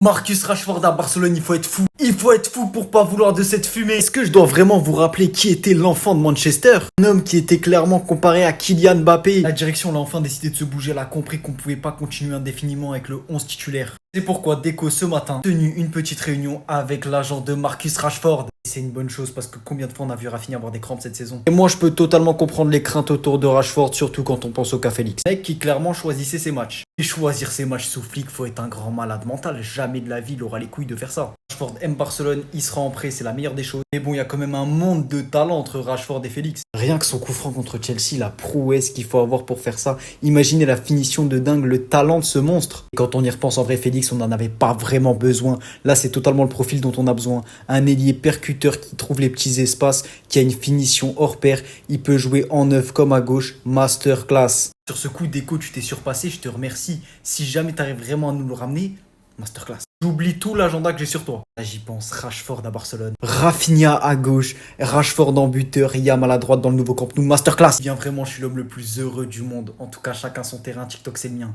Marcus Rashford à Barcelone, il faut être fou. Il faut être fou pour pas vouloir de cette fumée. Est-ce que je dois vraiment vous rappeler qui était l'enfant de Manchester? Un homme qui était clairement comparé à Kylian Mbappé. La direction l'a enfin décidé de se bouger, elle a compris qu'on pouvait pas continuer indéfiniment avec le 11 titulaire. C'est pourquoi Deco ce matin a tenu une petite réunion avec l'agent de Marcus Rashford. C'est une bonne chose parce que combien de fois on a vu Rafinha avoir des crampes cette saison. Et moi je peux totalement comprendre les craintes autour de Rashford, surtout quand on pense au Café Félix. Mec qui clairement choisissait ses matchs. Et choisir ses matchs sous flic, faut être un grand malade mental. Jamais de la vie il aura les couilles de faire ça. Rashford aime Barcelone, il sera en prêt, c'est la meilleure des choses. Mais bon, il y a quand même un monde de talent entre Rashford et Félix. Rien que son coup franc contre Chelsea, la prouesse qu'il faut avoir pour faire ça. Imaginez la finition de dingue, le talent de ce monstre. Et quand on y repense, en vrai, Félix, on n'en avait pas vraiment besoin. Là, c'est totalement le profil dont on a besoin. Un ailier percuteur qui trouve les petits espaces, qui a une finition hors pair. Il peut jouer en neuf comme à gauche. Masterclass. Sur ce coup, Deco, tu t'es surpassé, je te remercie. Si jamais tu arrives vraiment à nous le ramener, masterclass. J'oublie tout l'agenda que j'ai sur toi. Là, j'y pense, Rashford à Barcelone. Rafinha à gauche, Rashford en buteur, Yamal à droite dans le nouveau Camp Nou, masterclass. Bien vraiment, je suis l'homme le plus heureux du monde. En tout cas, chacun son terrain, TikTok c'est le mien.